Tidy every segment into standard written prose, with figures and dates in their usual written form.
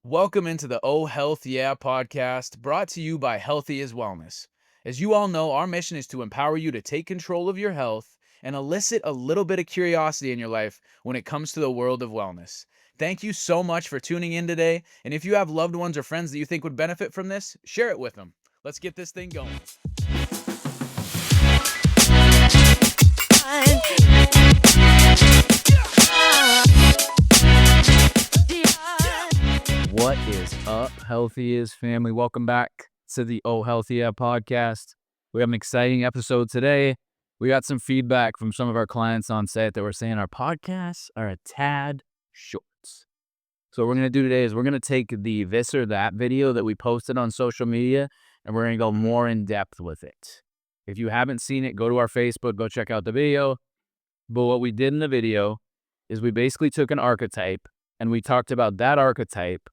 Welcome into the Oh Health Yeah podcast, brought to you by Healthy is Wellness. As you all know, our mission is to empower you to take control of your health and elicit a little bit of curiosity in your life when it comes to the world of wellness. Thank you so much for tuning in today. And if you have loved ones or friends that you think would benefit from this, share it with them. Let's get this thing going. What is up, Healthy is family? Welcome back to the Oh Healthy Yeah podcast. We have an exciting episode today. We got some feedback from some of our clients on set that were saying our podcasts are a tad short. So what we're going to do today is we're going to take the this or that video that we posted on social media and we're going to go more in depth with it. If you haven't seen it, go to our Facebook, go check out the video. But what we did in the video is we basically took an archetype and we talked about that archetype,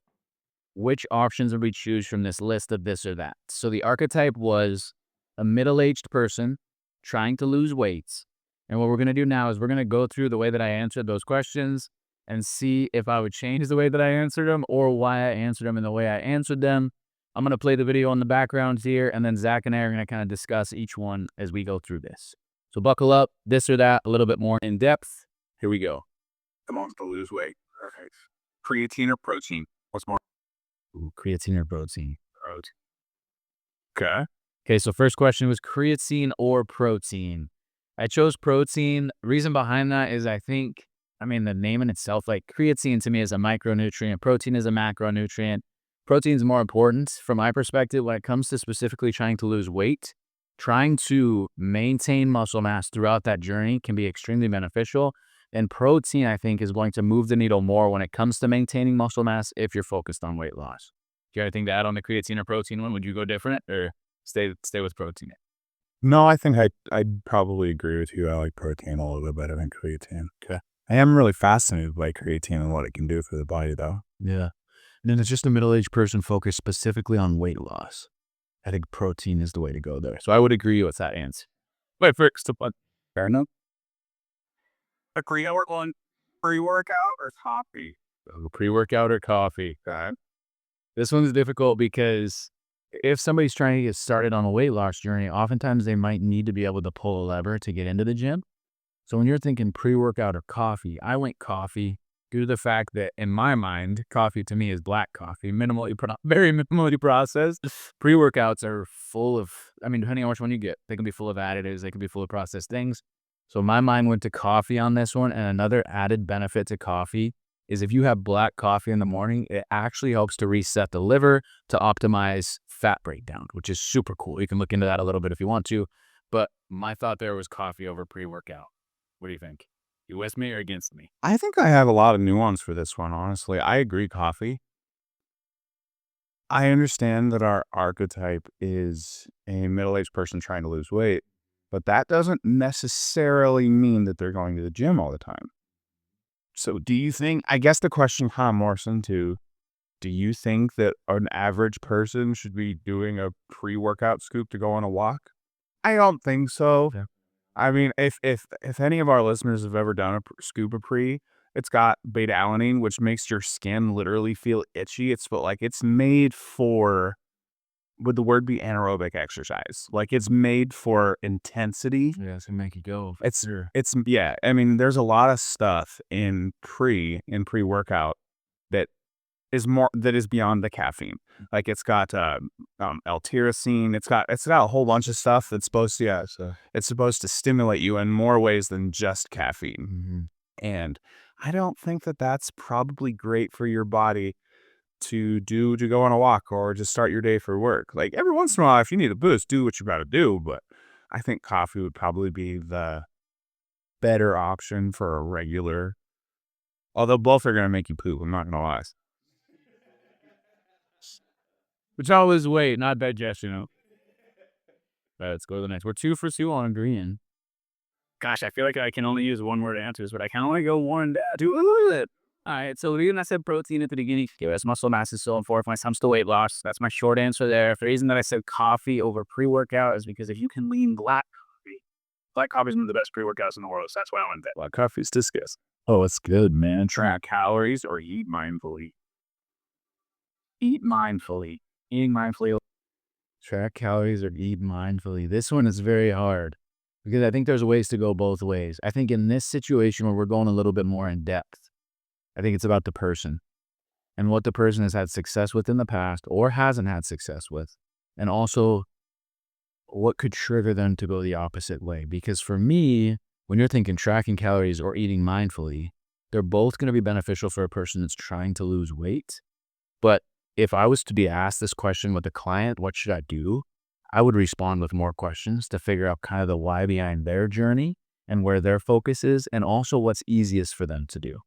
which options would we choose from this list of this or that. So the archetype was a middle-aged person trying to lose weight. And what we're going to do now is we're going to go through the way that I answered those questions and see if I would change the way that I answered them or why I answered them in the way I answered them. I'm going to play the video in the background here, and then Zach and I are going to kind of discuss each one as we go through this. So buckle up, this or that, a little bit more in depth. Here we go. I'm on to lose weight. Okay. Creatine or protein? What's more? Ooh, creatine or protein? Protein. Okay. Okay, so first question was creatine or protein. I chose protein. Reason behind that is the name in itself, like creatine to me is a micronutrient. Protein is a macronutrient. Protein is more important from my perspective when it comes to specifically trying to lose weight. Trying to maintain muscle mass throughout that journey can be extremely beneficial. And protein, I think, is going to move the needle more when it comes to maintaining muscle mass if you're focused on weight loss. Do you have anything to add on the creatine or protein one? Would you go different or stay with protein? No, I think I'd probably agree with you. I like protein a little bit better than creatine. Okay. I am really fascinated by creatine and what it can do for the body, though. Yeah. And then it's just a middle-aged person focused specifically on weight loss. I think protein is the way to go there. So I would agree with that answer. Wait, first, fair enough. A pre-workout or coffee? Pre-workout or coffee? Okay. This one's difficult because if somebody's trying to get started on a weight loss journey, oftentimes they might need to be able to pull a lever to get into the gym. So when you're thinking pre-workout or coffee, I went coffee due to the fact that in my mind, coffee to me is black coffee, very minimally processed. Pre-workouts are full of, depending on which one you get, they can be full of additives, they can be full of processed things. So my mind went to coffee on this one. And another added benefit to coffee is if you have black coffee in the morning, it actually helps to reset the liver to optimize fat breakdown, which is super cool. You can look into that a little bit if you want to. But my thought there was coffee over pre-workout. What do you think? You with me or against me? I think I have a lot of nuance for this one, honestly. I agree coffee. I understand that our archetype is a middle-aged person trying to lose weight, but that doesn't necessarily mean that they're going to the gym all the time. So do you think, I guess the question morphs into, do you think that an average person should be doing a pre-workout scoop to go on a walk? I don't think so. Yeah. I mean, if any of our listeners have ever done a scoop of pre, it's got beta alanine, which makes your skin literally feel itchy. It's like it's made for, would the word be anaerobic exercise? Like it's made for intensity. Yeah, it's gonna make you go. It's yeah. I mean, there's a lot of stuff in pre-workout that is beyond the caffeine. Like it's got L-tyrosine. It's got a whole bunch of stuff that's supposed to it's supposed to stimulate you in more ways than just caffeine. Mm-hmm. And I don't think that that's probably great for your body to go on a walk or just start your day for work. Like every once in a while, if you need a boost, do what you got to do. But I think coffee would probably be the better option for a regular. Although both are going to make you poop. I'm not going to lie. Which always weight, not digestion. All right, let's go to the next. We're 2 for 2 on green. Gosh, I feel like I can only use one word answers, but I can only go 1, 2. All right, so the reason I said protein at the beginning, yes, muscle mass is so important when it comes to weight loss. That's my short answer there. The reason that I said coffee over pre-workout is because if you can lean black coffee is one of the best pre-workouts in the world. So that's why I went that. Black coffee's disgusting. Oh, it's good, man. Track calories or eat mindfully. eat mindfully. Eating mindfully. Track calories or eat mindfully. This one is very hard because I think there's ways to go both ways. I think in this situation where we're going a little bit more in depth, I think it's about the person and what the person has had success with in the past or hasn't had success with. And also what could trigger them to go the opposite way. Because for me, when you're thinking tracking calories or eating mindfully, they're both going to be beneficial for a person that's trying to lose weight. But if I was to be asked this question with a client, what should I do? I would respond with more questions to figure out kind of the why behind their journey and where their focus is, and also what's easiest for them to do.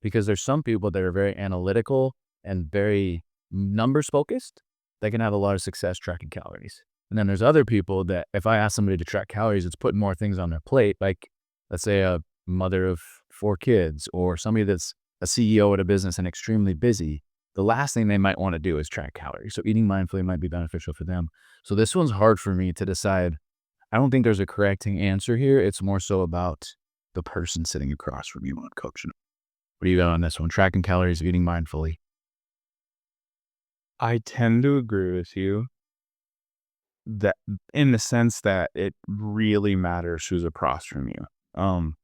Because there's some people that are very analytical and very numbers focused that can have a lot of success tracking calories. And then there's other people that if I ask somebody to track calories, it's putting more things on their plate. Like let's say a mother of 4 kids or somebody that's a CEO at a business and extremely busy. The last thing they might want to do is track calories. So eating mindfully might be beneficial for them. So this one's hard for me to decide. I don't think there's a correcting answer here. It's more so about the person sitting across from you on coaching. What do you got on this one? Tracking calories, eating mindfully. I tend to agree with you that in the sense that it really matters who's across from you.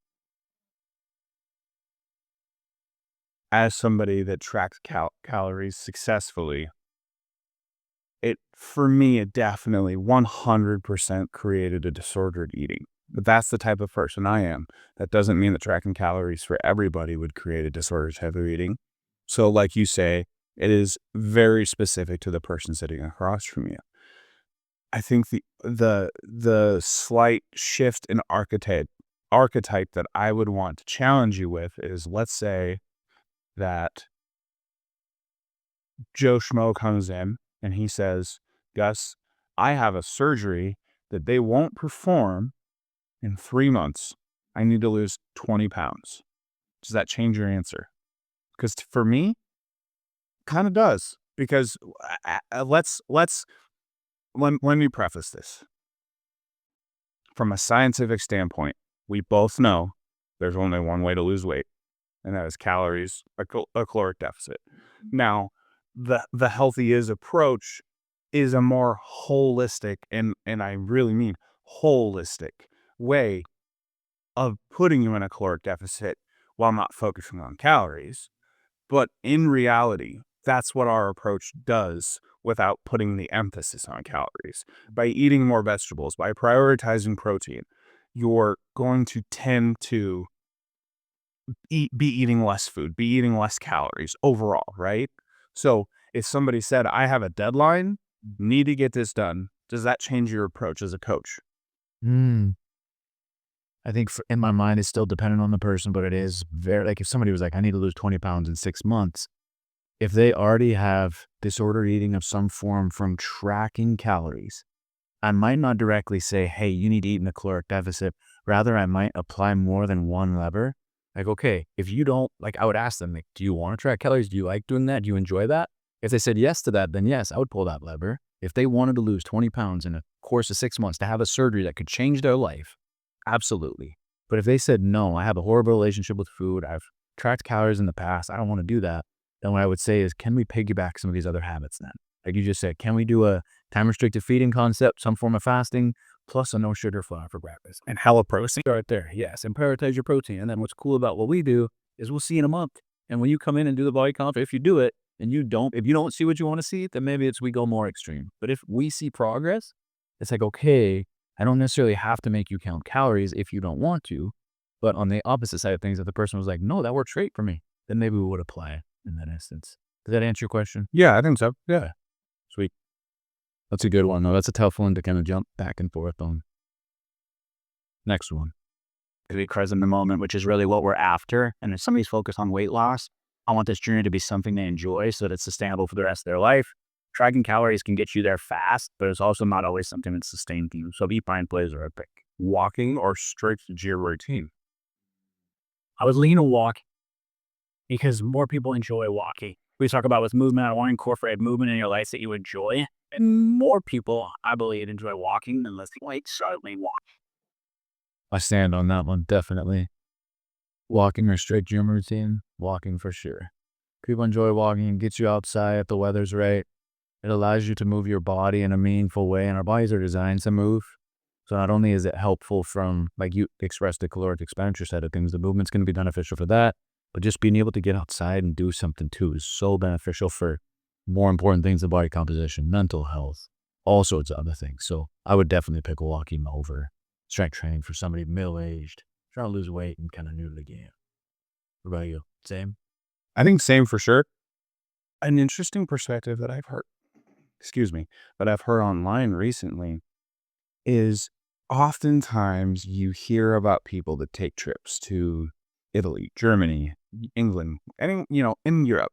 As somebody that tracks calories successfully, for me, it definitely 100% created a disordered eating. But that's the type of person I am. That doesn't mean that tracking calories for everybody would create a disordered type of eating. So like you say, it is very specific to the person sitting across from you. I think the slight shift in archetype that I would want to challenge you with is, let's say that Joe Schmo comes in and he says, Gus, I have a surgery that they won't perform in 3 months. I need to lose 20 pounds. Does that change your answer? Because for me, kind of does. Because let me preface this. From a scientific standpoint, we both know there's only one way to lose weight, and that is calories, a caloric deficit. Now, the healthy is approach is a more holistic, and I really mean holistic way of putting you in a caloric deficit while not focusing on calories. But in reality, that's what our approach does without putting the emphasis on calories. By eating more vegetables, by prioritizing protein, you're going to tend to be eating less food, be eating less calories overall, right? So if somebody said, I have a deadline, need to get this done, does that change your approach as a coach? Hmm. I think in my mind, it's still dependent on the person, but it is very, like if somebody was like, I need to lose 20 pounds in 6 months, if they already have disordered eating of some form from tracking calories, I might not directly say, hey, you need to eat in a caloric deficit. Rather, I might apply more than one lever. Like, okay, if you don't, like, I would ask them, like, do you want to track calories? Do you like doing that? Do you enjoy that? If they said yes to that, then yes, I would pull that lever. If they wanted to lose 20 pounds in a course of 6 months to have a surgery that could change their life, absolutely. But if they said, no, I have a horrible relationship with food, I've tracked calories in the past, I don't want to do that, then what I would say is, can we piggyback some of these other habits then? Like you just said, can we do a time restricted feeding concept, some form of fasting, plus a no sugar flour for breakfast? And hella protein right there. Yes. And prioritize your protein. And then what's cool about what we do is we'll see in a month. And when you come in and do the body comp, if you do it and if you don't see what you want to see, then maybe we go more extreme. But if we see progress, it's like, okay, I don't necessarily have to make you count calories if you don't want to. But on the opposite side of things, if the person was like, no, that works great for me, then maybe we would apply it in that instance. Does that answer your question? Yeah, I think so. Yeah. Sweet. That's a good one, though. That's a tough one to kind of jump back and forth on. Next one. To be present in the moment, which is really what we're after. And if somebody's focused on weight loss, I want this journey to be something they enjoy so that it's sustainable for the rest of their life. Tracking calories can get you there fast, but it's also not always something that's sustained for you. So eat mindfully are a pick. Walking or strict to your routine? I was leaning to walk because more people enjoy walking. We talk about with movement, I want to incorporate movement in your life that you enjoy. And more people, I believe, enjoy walking than lifting weights, so I lean walk. I stand on that one, definitely. Walking or straight gym routine? Walking for sure. People enjoy walking. It gets you outside if the weather's right. It allows you to move your body in a meaningful way, and our bodies are designed to move. So not only is it helpful from, like you expressed, the caloric expenditure side of things, the movement's going to be beneficial for that, but just being able to get outside and do something too is so beneficial for more important things than body composition, mental health, all sorts of other things. So I would definitely pick walking over strength training for somebody middle-aged, trying to lose weight and kind of new to the game. What about you? Same? I think same for sure. An interesting perspective that I've heard, that I've heard online recently is oftentimes you hear about people that take trips to Italy, Germany, England, and in Europe,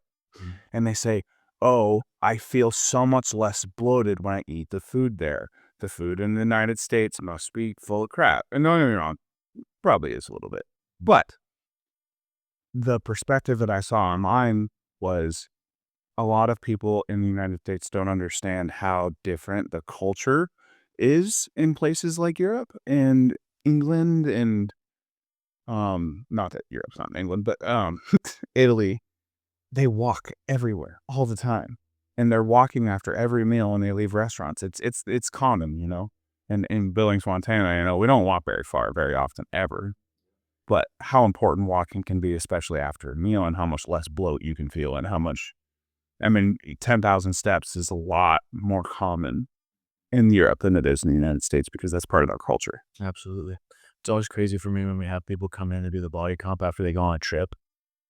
and they say, "Oh, I feel so much less bloated when I eat the food there. The food in the United States must be full of crap." And don't get me wrong, probably is a little bit, but the perspective that I saw online was a lot of people in the United States don't understand how different the culture is in places like Europe and England and not that Europe's not in England, but Italy. They walk everywhere all the time. And they're walking after every meal when they leave restaurants. It's common, And in Billings, Montana, we don't walk very far very often ever. But how important walking can be, especially after a meal, and how much less bloat you can feel, and how much, 10,000 steps is a lot more common in Europe than it is in the United States because that's part of our culture. Absolutely. It's always crazy for me when we have people come in to do the body comp after they go on a trip.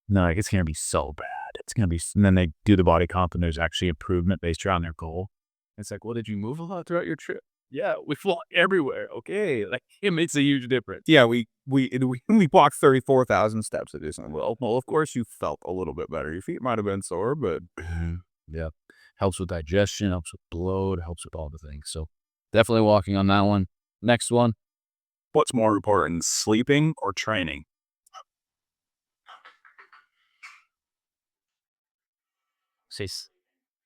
No, like, it's going to be so bad. It's going to be, and then they do the body comp and there's actually improvement based around their goal. It's like, well, did you move a lot throughout your trip? Yeah, we flew everywhere. Okay. Like, it makes a huge difference. Yeah, we walked 34,000 steps at Disney. Well, of course you felt a little bit better. Your feet might have been sore, but Yeah. Helps with digestion, helps with bloat, helps with all the things. So definitely walking on that one. Next one. what's more important, sleeping or training?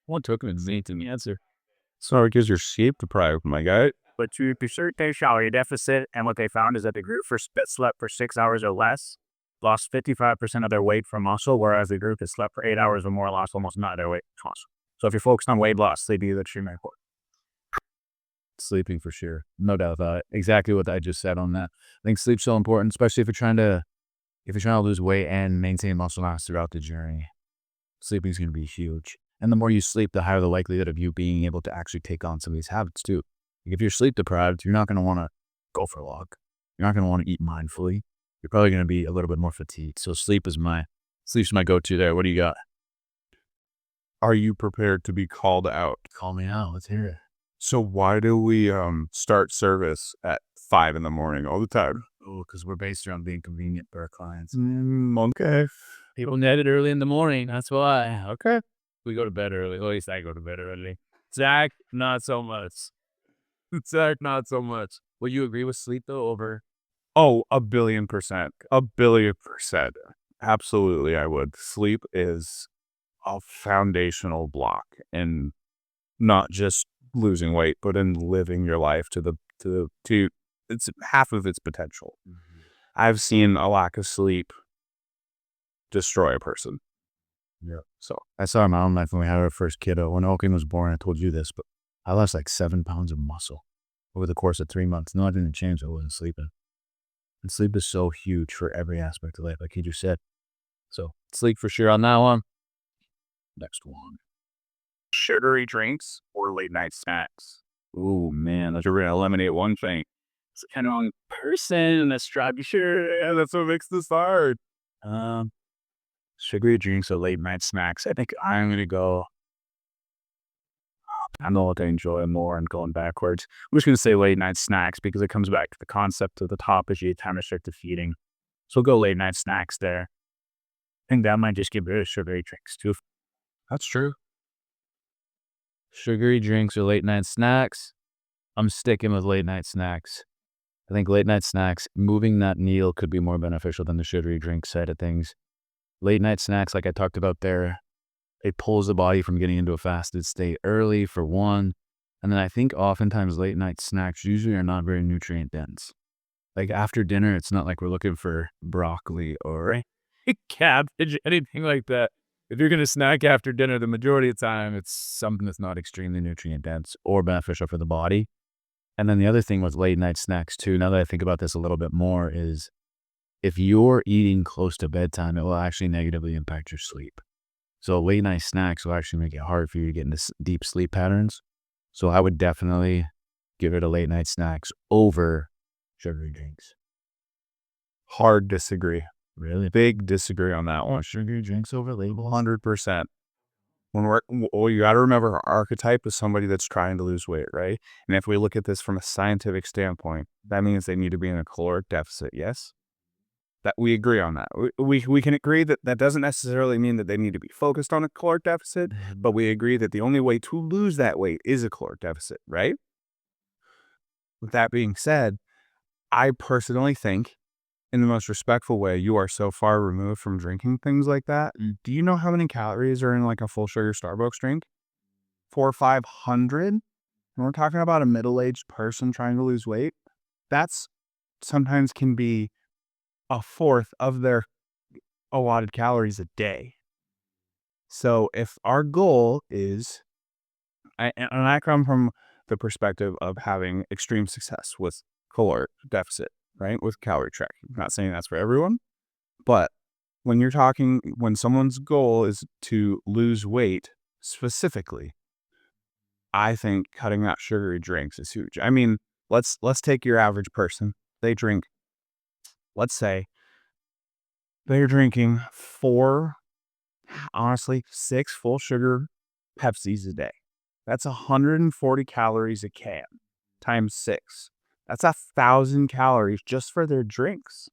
One took me to the answer. Sorry, because you're sleep deprived, my guy. But to assert their calorie deficit, and what they found is that the group that slept for 6 hours or less lost 55% of their weight from muscle, whereas the group that slept for 8 hours or more lost almost none of their weight from muscle. So if you're focused on weight loss, sleep is extremely important. Sleeping for sure. No doubt about it. Exactly what I just said on that. I think sleep's so important, especially if you're trying to lose weight and maintain muscle mass throughout the journey. Sleeping is going to be huge. And the more you sleep, the higher the likelihood of you being able to actually take on some of these habits too. Like, if you're sleep deprived, you're not going to want to go for a walk. You're not going to want to eat mindfully. You're probably going to be a little bit more fatigued. So sleep's my go-to there. What do you got? Are you prepared to be called out? Call me out. Let's hear it. So why do we start service at 5 in the morning all the time? Oh, because we're based around being convenient for our clients. Okay. People need it early in the morning. That's why. Okay. We go to bed early. At least I go to bed early. Zach, not so much. Zach, not so much. Will you agree with sleep though over? Oh, 1,000,000,000%. 1,000,000,000%. Absolutely, I would. Sleep is a foundational block in not just losing weight, but in living your life to it's half of its potential. Mm-hmm. I've seen a lack of sleep destroy a person. Yeah. So I saw my own life when we had our first kiddo. When Oaken was born, I told you this, but I lost like 7 pounds of muscle over the course of 3 months. No, I didn't change. I wasn't sleeping. And sleep is so huge for every aspect of life, like you just said. So sleep for sure on that one. Next one. sugary drinks or late night snacks? Ooh, man, we're going to eliminate one thing. It's kind of on person that's driving. Sure, Yeah, that's what makes this hard. Sugary drinks or late night snacks. I think I'm going to go. I know what I enjoy more and going backwards. I'm just going to say late night snacks because it comes back to the concept of the top is you time restricted feeding. So we'll go late night snacks there. I think that might just get rid of sugary drinks too. That's true. Sugary drinks or late night snacks. I'm sticking with late night snacks. I think late night snacks, moving that needle could be more beneficial than the sugary drink side of things. Late night snacks, like I talked about there, it pulls the body from getting into a fasted state early for one. And then I think oftentimes late night snacks usually are not very nutrient dense. Like after dinner, it's not like we're looking for broccoli or cabbage, anything like that. if you're going to snack after dinner, the majority of the time, it's something that's not extremely nutrient dense or beneficial for the body. And then the other thing with late night snacks too, now that I think about this a little bit more, is if you're eating close to bedtime, it will actually negatively impact your sleep. So late night snacks will actually make it hard for you to get into deep sleep patterns. So I would definitely get rid of late night snacks over sugary drinks. Hard disagree. Really? Big disagree on that one. Sugary drinks over labels? 100%. You got to remember, our archetype is somebody that's trying to lose weight, right? And if we look at this from a scientific standpoint, that means they need to be in a caloric deficit. Yes, that we agree on that. We can agree that that doesn't necessarily mean that they need to be focused on a caloric deficit, but we agree that the only way to lose that weight is a caloric deficit, right? With that being said, I personally think, in the most respectful way, you are so far removed from drinking things like that. Do you know how many calories are in like a full sugar Starbucks drink? 400 or 500? And we're talking about a middle-aged person trying to lose weight. That's sometimes can be a fourth of their allotted calories a day. So if our goal is, and I come from the perspective of having extreme success with caloric deficit, right? With calorie tracking. I'm not saying that's for everyone, but when someone's goal is to lose weight specifically, I think cutting out sugary drinks is huge. I mean, let's take your average person. They drink, let's say, they're drinking 6 full sugar Pepsis a day. That's 140 calories a can times 6. That's 1,000 calories just for their drinks.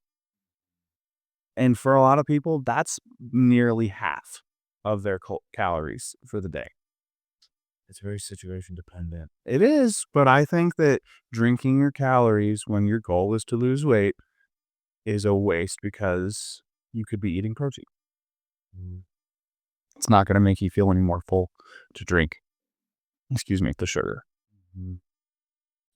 And for a lot of people, that's nearly half of their calories for the day. It's very situation dependent. It is, but I think that drinking your calories when your goal is to lose weight is a waste because you could be eating protein. It's not going to make you feel any more full to drink, the sugar.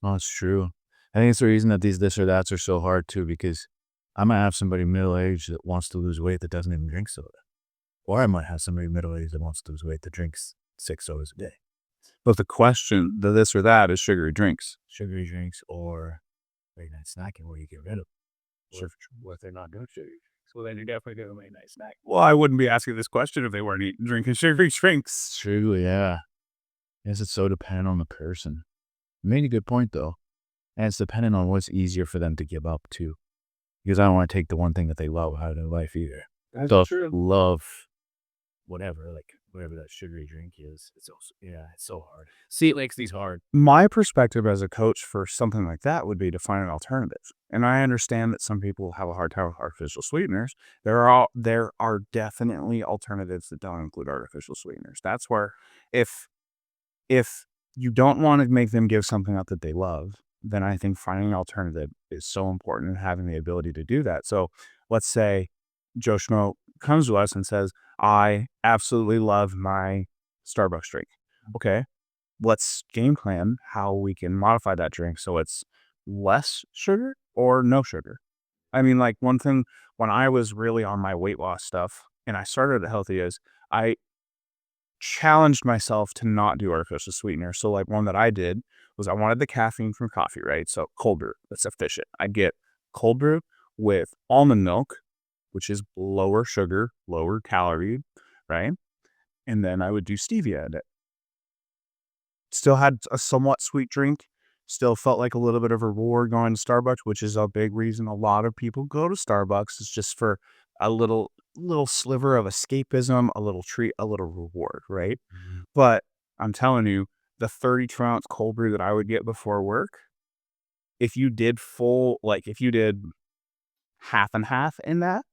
Oh, that's true. I think it's the reason that these this or that's are so hard too, because I might have somebody middle-aged that wants to lose weight that doesn't even drink soda. Or I might have somebody middle-aged that wants to lose weight that drinks 6 sodas a day. But the question, the this or that, is sugary drinks. Sugary drinks or late night snacking where you get rid of them. What if they're not doing sugary drinks? Well, then you're definitely doing late night snack. Well, I wouldn't be asking this question if they weren't drinking sugary drinks. True, yeah. Yes, it's so dependent on the person. You made a good point, though. And it's dependent on what's easier for them to give up, too. Because I don't want to take the one thing that they love out of their life either. That's true. Love whatever that sugary drink is. It's so hard. See, it makes these hard. My perspective as a coach for something like that would be to find an alternative. And I understand that some people have a hard time with artificial sweeteners. There are definitely alternatives that don't include artificial sweeteners. That's where if you don't want to make them give something up that they love, then I think finding an alternative is so important and having the ability to do that. So let's say Joe Schmo comes to us and says, I absolutely love my Starbucks drink. Okay, let's game plan how we can modify that drink so it's less sugar or no sugar. I mean, like one thing when I was really on my weight loss stuff and I started at Healthy is I challenged myself to not do artificial sweetener. So like one that I did was I wanted the caffeine from coffee, right? So cold brew, that's efficient. I get cold brew with almond milk, which is lower sugar, lower calorie, right? And then I would do stevia in it. Still had a somewhat sweet drink. Still felt like a little bit of a reward going to Starbucks, which is a big reason a lot of people go to Starbucks. It's just for a little sliver of escapism, a little treat, a little reward, right? Mm-hmm. But I'm telling you, the 32-ounce cold brew that I would get before work, if you did half and half in that,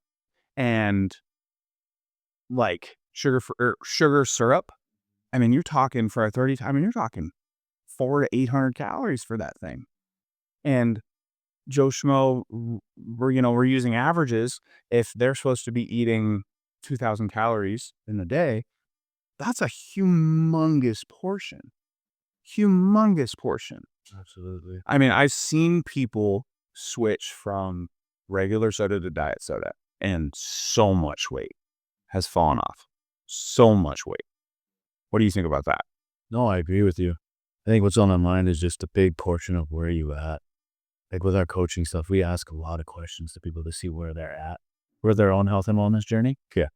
and like sugar syrup, I mean, you're talking for a 30. I mean, you're talking 400 to 800 calories for that thing. And Joe Schmo, we're using averages. If they're supposed to be eating 2,000 calories in a day, that's a humongous portion. Absolutely. I mean, I've seen people switch from regular soda to diet soda, and so much weight has fallen off. so much weight. What do you think about that? No, I agree with you. I think what's on my mind is just a big portion of where you at. Like with our coaching stuff, we ask a lot of questions to people to see where they're at, where their own health and wellness journey. Yeah.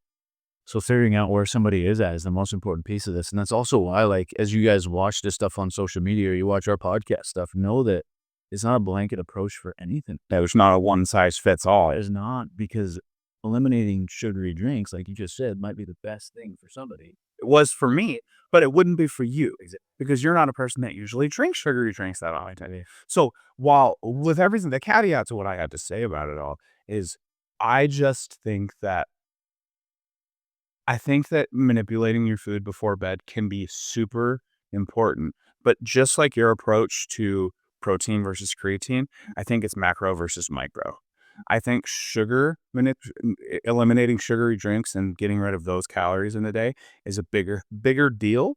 So figuring out where somebody is at is the most important piece of this. And that's also why, like, as you guys watch this stuff on social media or you watch our podcast stuff, know that it's not a blanket approach for anything. There's not a one size fits all. It's not, because eliminating sugary drinks, like you just said, might be the best thing for somebody. It was for me, but it wouldn't be for you because you're not a person that usually drinks sugary drinks that often. So while with everything, the caveat to what I had to say about it all is I just think that manipulating your food before bed can be super important. But just like your approach to protein versus creatine, I think it's macro versus micro. I think eliminating sugary drinks and getting rid of those calories in a day is a bigger deal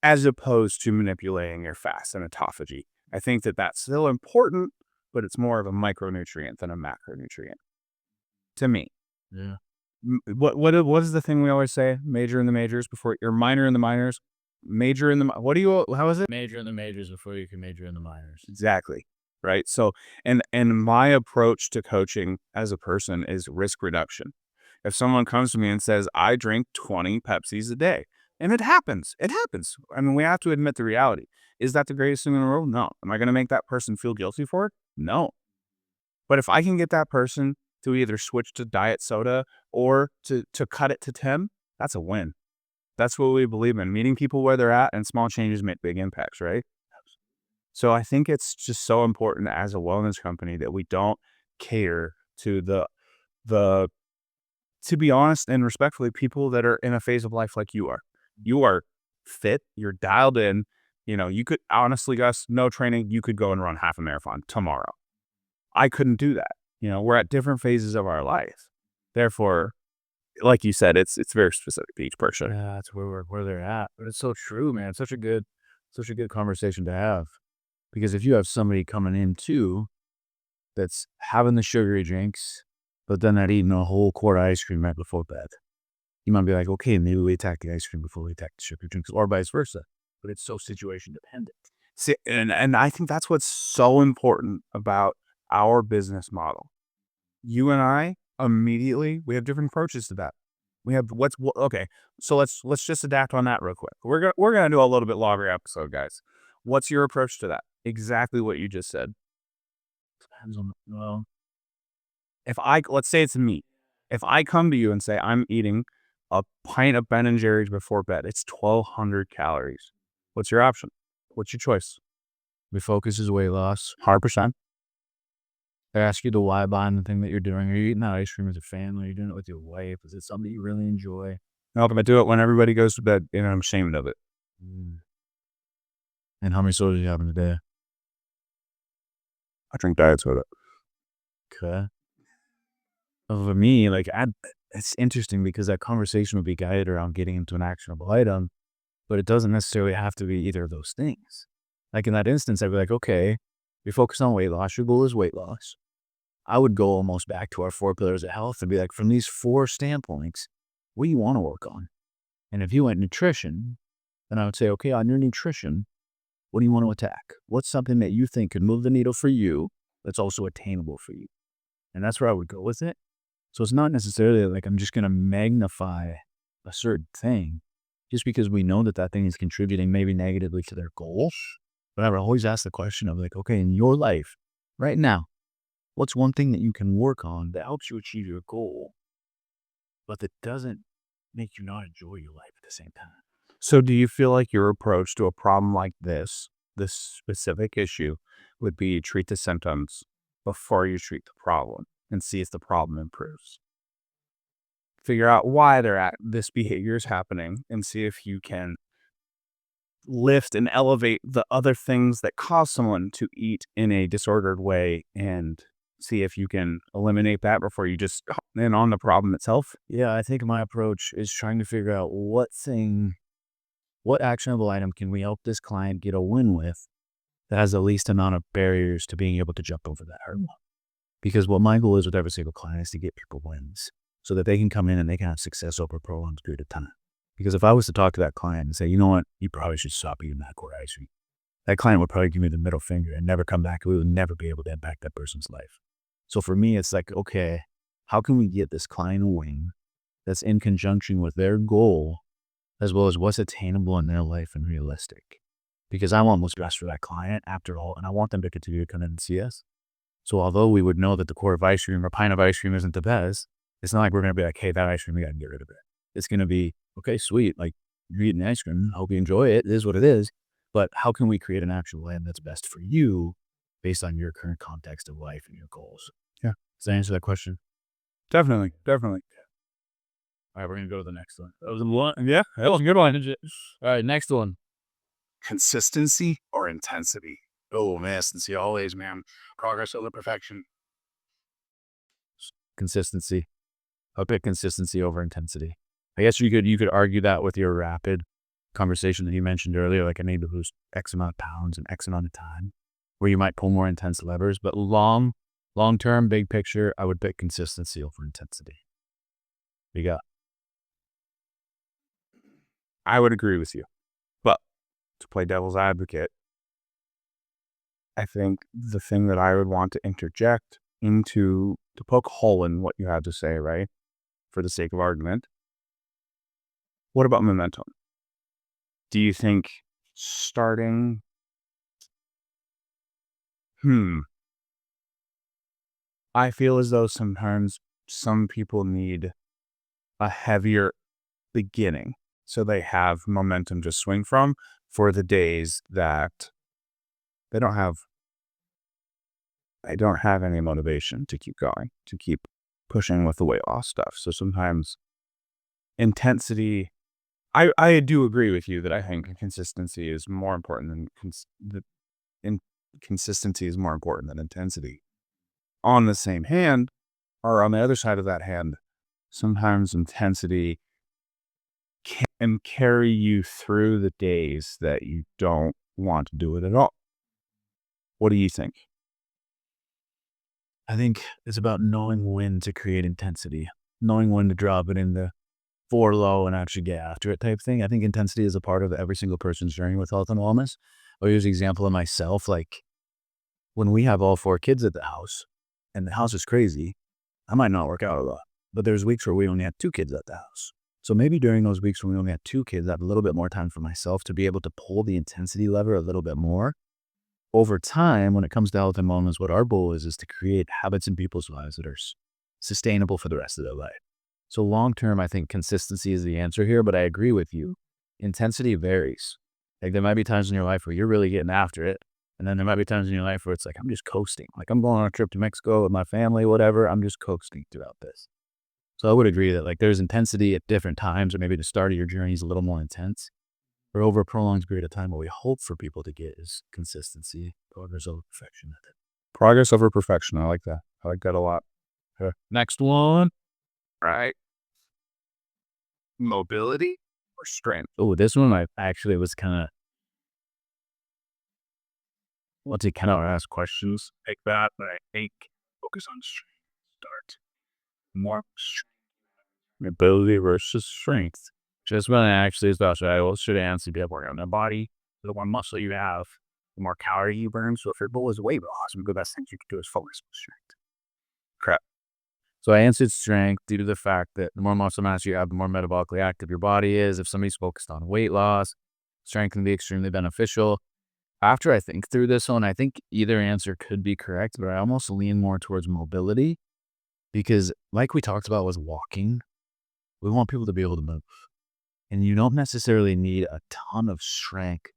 as opposed to manipulating your fast and autophagy. I think that that's still important, but it's more of a micronutrient than a macronutrient to me. Yeah. What is the thing we always say? Major in the majors before you're minor in the minors, major in the how is it? Major in the majors before you can major in the minors. Exactly. Right. So, and my approach to coaching as a person is risk reduction. If someone comes to me and says, I drink 20 Pepsis a day, and it happens. I mean, we have to admit the reality. Is that the greatest thing in the world? No. Am I going to make that person feel guilty for it? No. But if I can get that person to either switch to diet soda or to cut it to 10, that's a win. That's what we believe in. Meeting people where they're at, and small changes make big impacts, right? So I think it's just so important as a wellness company that we don't cater to to be honest and respectfully, people that are in a phase of life like you are. You are fit, you're dialed in. You know, you could honestly, Gus, no training, you could go and run half a marathon tomorrow. I couldn't do that. You know, we're at different phases of our life. Therefore, like you said, it's very specific to each person. Yeah, that's where they're at. But it's so true, man. Such a good conversation to have. Because if you have somebody coming in too that's having the sugary drinks, but then not eating a whole quart of ice cream right before bed, you might be like, okay, maybe we attack the ice cream before we attack the sugary drinks, or vice versa. But it's so situation dependent. See, and I think that's what's so important about our business model. You and I immediately, we have different approaches to that. We have okay. So let's just adapt on that real quick. We're gonna do a little bit longer episode, guys. What's your approach to that? Exactly what you just said. Depends on, well, Let's say it's me. If I come to you and say I'm eating a pint of Ben and Jerry's before bed, it's 1,200 calories. What's your option? What's your choice? the focus is weight loss. 100%. I ask you the why behind the thing that you're doing. Are you eating that ice cream with your family? Are you doing it with your wife? Is it something you really enjoy? No, but I do it when everybody goes to bed, and I'm ashamed of it. And how many sodas do you have in a day? I drink diet soda. Okay. For me, like, it's interesting because that conversation would be guided around getting into an actionable item, but it doesn't necessarily have to be either of those things. Like in that instance, I'd be like, okay, you're focused on weight loss. Your goal is weight loss. I would go almost back to our 4 pillars of health and be like, from these 4 standpoints, what do you want to work on? And if you went nutrition, then I would say, okay, on your nutrition, what do you want to attack? What's something that you think could move the needle for you that's also attainable for you? And that's where I would go with it. So it's not necessarily like I'm just going to magnify a certain thing just because we know that that thing is contributing maybe negatively to their goal. But I would always ask the question of like, okay, in your life right now, what's one thing that you can work on that helps you achieve your goal, but that doesn't make you not enjoy your life at the same time? So do you feel like your approach to a problem like this specific issue, would be treat the symptoms before you treat the problem and see if the problem improves? Figure out why this behavior is happening and see if you can lift and elevate the other things that cause someone to eat in a disordered way, and see if you can eliminate that before you just hop in on the problem itself. Yeah, I think my approach is trying to figure out what actionable item can we help this client get a win with that has the least amount of barriers to being able to jump over that hurdle. Because what my goal is with every single client is to get people wins. so that they can come in and they can have success over a prolonged period of time. Because if I was to talk to that client and say, you know what, you probably should stop eating that core ice cream, that client would probably give me the middle finger and never come back. We would never be able to impact that person's life. So for me, it's like, okay, how can we get this client a win that's in conjunction with their goal, as well as what's attainable in their life and realistic? Because I want what's best for that client after all, and I want them to continue to come in and see us. So although we would know that the core of ice cream or pint of ice cream isn't the best, it's not like we're going to be like, hey, that ice cream, we got to get rid of it. It's going to be, okay, sweet. Like, you're eating ice cream. I hope you enjoy it. It is what it is. But how can we create an actual land that's best for you based on your current context of life and your goals? Yeah. Does that answer that question? Definitely. All right, we're going to go to the next one. That was one. Yeah. That was a good one. All right, next one. Consistency or intensity? Oh, consistency always, man. Progress over perfection. Consistency. I'll pick consistency over intensity. I guess you could argue that with your rapid conversation that you mentioned earlier, like I need to lose X amount of pounds in X amount of time, where you might pull more intense levers. But long term, big picture, I would pick consistency over intensity. What you got? I would agree with you. But to play devil's advocate, I think the thing that I would want to interject into, to poke a hole in what you had to say, right? For the sake of argument, what about momentum? Do you think starting, I feel as though sometimes some people need a heavier beginning so they have momentum to swing from for the days that they don't have any motivation to keep going, to keep pushing with the weight loss stuff. So sometimes intensity, I do agree with you that I think consistency is more important than consistency is more important than intensity. On the same hand, or on the other side of that hand, sometimes intensity can carry you through the days that you don't want to do it at all. What do you think? I think it's about knowing when to create intensity, knowing when to drop it in the 4 low and actually get after it type thing. I think intensity is a part of every single person's journey with health and wellness. I'll use an example of myself. Like when we have all 4 kids at the house and the house is crazy, I might not work out a lot, but there's weeks where we only have 2 kids at the house. So maybe during those weeks when we only have 2 kids, I have a little bit more time for myself to be able to pull the intensity lever a little bit more. Over time, when it comes to health and wellness, what our goal is to create habits in people's lives that are sustainable for the rest of their life. So long term, I think consistency is the answer here, but I agree with you. Intensity varies. Like there might be times in your life where you're really getting after it. And then there might be times in your life where it's like, I'm just coasting. Like I'm going on a trip to Mexico with my family, whatever. I'm just coasting throughout this. So I would agree that like there's intensity at different times, or maybe the start of your journey is a little more intense. Or over a prolonged period of time, what we hope for people to get is consistency, progress over perfection. Progress over perfection. I like that. I like that a lot. Next one. Right. Mobility or strength? Oh, this one I actually was kind of, once you kind of ask questions like that, but I think Focus on strength. Start. More strength. Mobility versus strength. just when I actually thought, I should answer be working on the body. The more muscle you have, the more calorie you burn. So if your goal is weight loss, the best thing you can do is focus on strength. Crap. So I answered strength due to the fact that the more muscle mass you have, the more metabolically active your body is. If somebody's focused on weight loss, strength can be extremely beneficial. After I think through this one, I think either answer could be correct, but I almost lean more towards mobility because like we talked about with walking, we want people to be able to move. And you don't necessarily need a ton of strength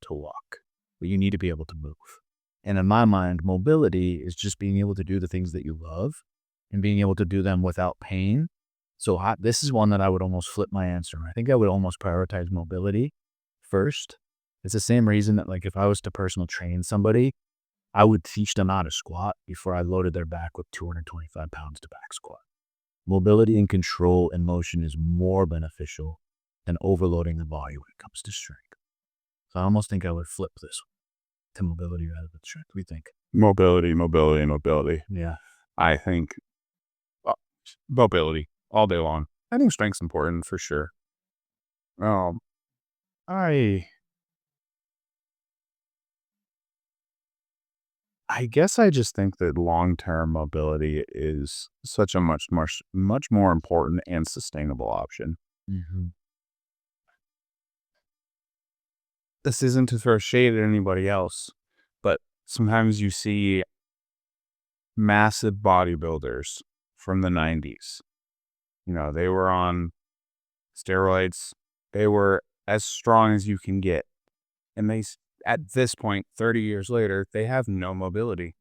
to walk, but you need to be able to move. And in my mind, mobility is just being able to do the things that you love and being able to do them without pain. So this is one that I would almost flip my answer. I think I would almost prioritize mobility first. It's the same reason that like if I was to personal train somebody, I would teach them how to squat before I loaded their back with 225 pounds to back squat. Mobility and control and motion is more beneficial than overloading the body when it comes to strength. So I almost think I would flip this to mobility rather than strength. What do you think? Mobility. Yeah. I think mobility. all day long. I think strength's important for sure. I I guess I just think that long-term mobility is such a much more important and sustainable option. Mm-hmm. This isn't to throw shade at anybody else, but sometimes you see massive bodybuilders from the 90s. They were on steroids. They were as strong as you can get. And at this point, 30 years later, they have no mobility.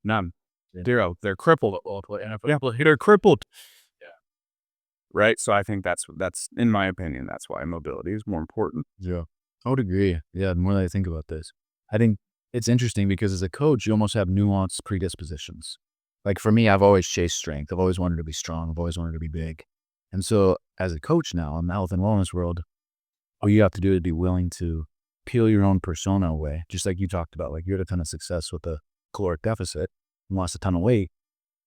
None. Yeah. Zero. They're crippled at all. Yeah, they're crippled. Yeah. Right? So I think that's, in my opinion, that's why mobility is more important. Yeah. I would agree. Yeah, the more that I think about this, I think it's interesting because as a coach, you almost have nuanced predispositions. Like for me, I've always chased strength. I've always wanted to be strong. I've always wanted to be big. And so as a coach now in the health and wellness world, all you have to do is be willing to peel your own persona away. Just like you talked about, like you had a ton of success with a caloric deficit and lost a ton of weight.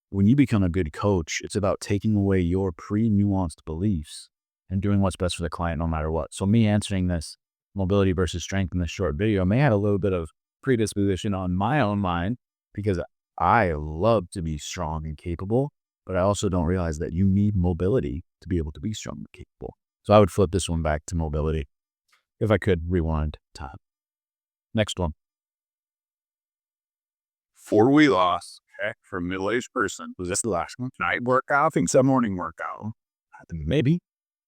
When you become a good coach, it's about taking away your pre-nuanced beliefs and doing what's best for the client no matter what. So me answering this mobility versus strength in this short video may have a little bit of predisposition on my own mind because I love to be strong and capable, but I also don't realize that you need mobility to be able to be strong and capable. So I would flip this one back to mobility if I could rewind time. Next one. 4 weight loss, okay, for a middle-aged person. Was this the last one? Night workout? I think it's a morning workout. Maybe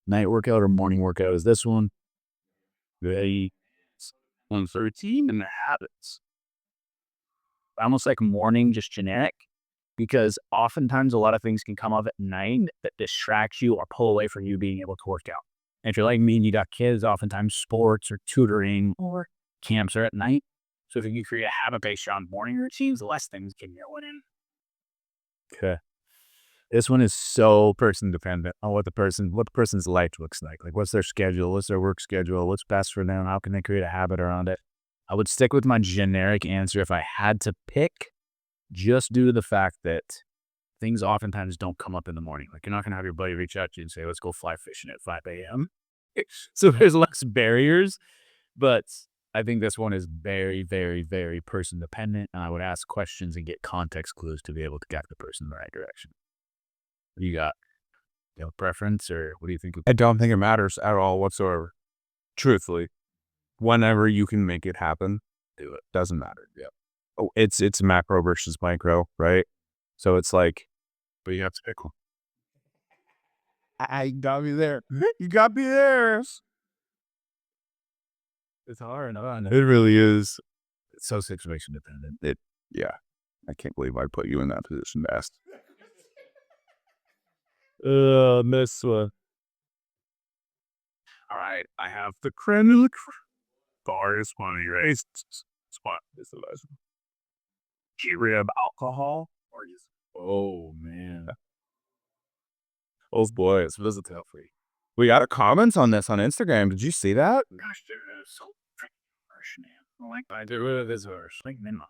night workout or morning workout is this one. Very 113 and the habits. Almost like morning, just generic, because oftentimes a lot of things can come up at night that distracts you or pull away from you being able to work out. And if you're like me and you got kids, oftentimes sports or tutoring or camps are at night. So if you can create a habit based on morning routines, less things can go in. Okay. This one is so person dependent on what the person's life looks like. Like what's their schedule, what's their work schedule, what's best for them, how can they create a habit around it. I would stick with my generic answer if I had to pick, just due to the fact that things oftentimes don't come up in the morning. Like you're not going to have your buddy reach out to you and say, let's go fly fishing at 5 a.m. So there's less barriers, but I think this one is very, very, very person dependent. And I would ask questions and get context clues to be able to guide the person in the right direction. What do you got? You have a preference or what do you think? I don't think it matters at all whatsoever. Truthfully, whenever you can make it happen, do it. Doesn't matter. Yeah. Oh, it's macro versus micro, right? So it's like, but you have to pick one. I got me there. You got me there. It's hard. It really is. It's so situation dependent. Yeah. I can't believe I put you in that position to ask. This one. All right. I have the creme de la creme. Bar is funny, right? Spot is the last one. Get rid of alcohol or just, Oh, man. oh boy, it's versatile for you. We got a comments on this on Instagram. Did you see that? Gosh, dude, it's so freaking harsh, man. Like, I get rid of this verse. like midnight.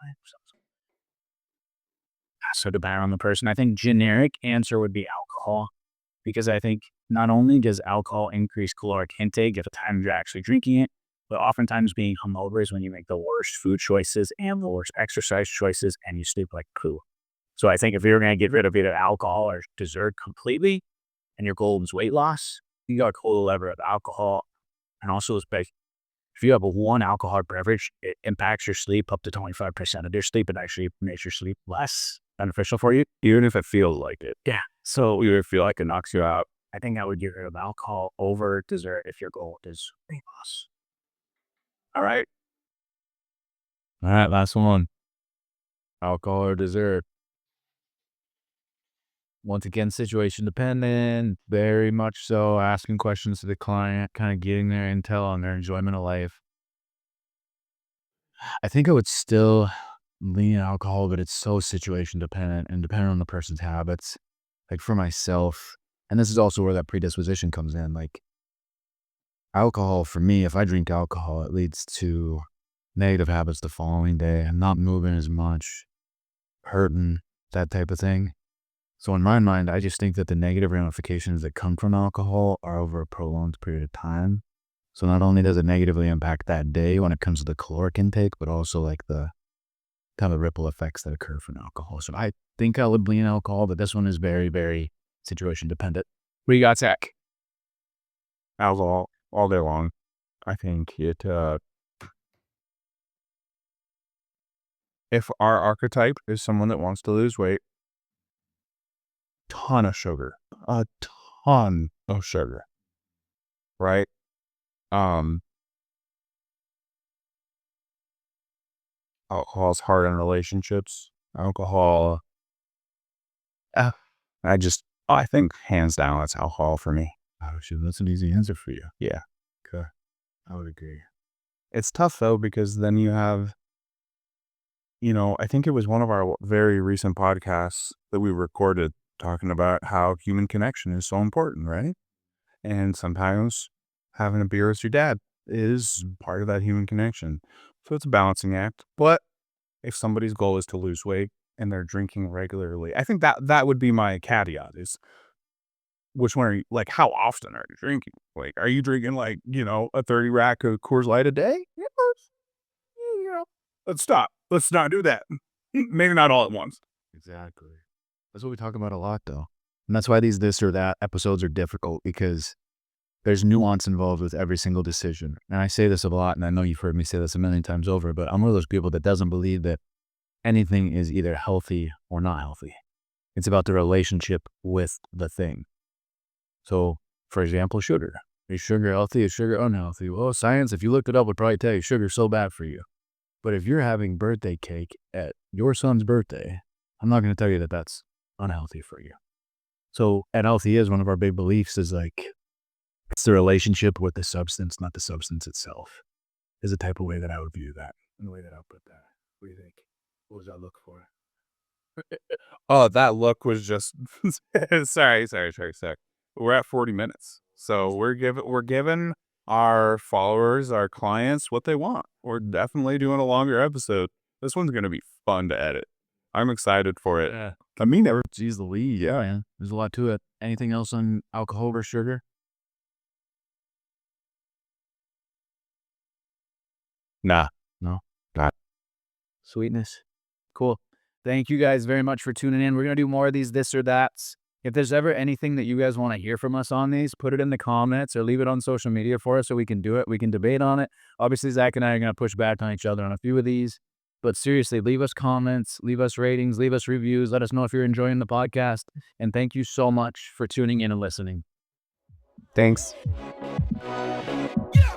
So to bear on the person, I think generic answer would be alcohol, because I think not only does alcohol increase caloric intake at the time you're actually drinking it, but oftentimes being hungover is when you make the worst food choices and the worst exercise choices and you sleep like poo. So I think if you're going to get rid of either alcohol or dessert completely and your goal is weight loss, you got to pull the lever of alcohol. And also, if you have a one alcoholic beverage, it impacts your sleep up to 25% of your sleep. It actually makes your sleep less beneficial for you. Even if it feels like it. Yeah. So You feel like it knocks you out. I think I would get rid of alcohol over dessert if your goal is weight loss. All right. All right, last one. Alcohol or dessert. Once again, situation dependent, very much so. Asking questions to the client, kind of getting their intel on their enjoyment of life. I think I would still lean alcohol, but it's so situation dependent and dependent on the person's habits. Like for myself, and this is also where that predisposition comes in. Like alcohol for me, if I drink alcohol, it leads to negative habits the following day. I'm not moving as much, hurting, that type of thing. So in my mind, I just think that the negative ramifications that come from alcohol are over a prolonged period of time. So not only does it negatively impact that day when it comes to the caloric intake, but also like the kind of ripple effects that occur from alcohol. So I think I would lean alcohol, but this one is very, very situation dependent. What do you got, Zach? Alcohol all day long. I think if our archetype is someone that wants to lose weight, ton of sugar, a ton of sugar, right? Alcohol's hard on relationships. Alcohol, I think hands down, it's alcohol for me. Oh, shit, that's an easy answer for you. Yeah. Okay. I would agree. It's tough though, because then you have, I think it was one of our very recent podcasts that we recorded talking about how human connection is so important, right? And sometimes having a beer with your dad is part of that human connection. So it's a balancing act. But if somebody's goal is to lose weight and they're drinking regularly, I think that would be my caveat is, which one are you, like, how often are you drinking? Like, are you drinking like, a 30 rack of Coors Light a day? Let's stop. Let's not do that. Maybe not all at once. Exactly. That's what we talk about a lot, though. And that's why these this or that episodes are difficult, because there's nuance involved with every single decision. And I say this a lot, and I know you've heard me say this a million times over, but I'm one of those people that doesn't believe that anything is either healthy or not healthy. It's about the relationship with the thing. So, for example, sugar. Is sugar healthy? Is sugar unhealthy? Well, science, if you looked it up, would probably tell you sugar's so bad for you. But if you're having birthday cake at your son's birthday, I'm not going to tell you that that's unhealthy for you. So at Healthy Is, one of our big beliefs is like, it's the relationship with the substance, not the substance itself, is the type of way that I would view that, and the way that I would put that. What do you think? What was that look for? Oh, that look was just sorry. We're at 40 minutes. So we're giving our followers, our clients, what they want. We're definitely doing a longer episode. This one's going to be fun to edit. I'm excited for it. Yeah. I mean, Geez, the lead. Yeah, man. There's a lot to it. Anything else on alcohol or sugar? nah. No. Not. Sweetness. Cool. Thank you guys very much for tuning in. We're going to do more of these this or that's. If there's ever anything that you guys want to hear from us on these, put it in the comments or leave it on social media for us so we can do it. We can debate on it. Obviously, Zach and I are going to push back on each other on a few of these. But seriously, leave us comments, leave us ratings, leave us reviews. Let us know if you're enjoying the podcast. And thank you so much for tuning in and listening. Thanks. Yeah.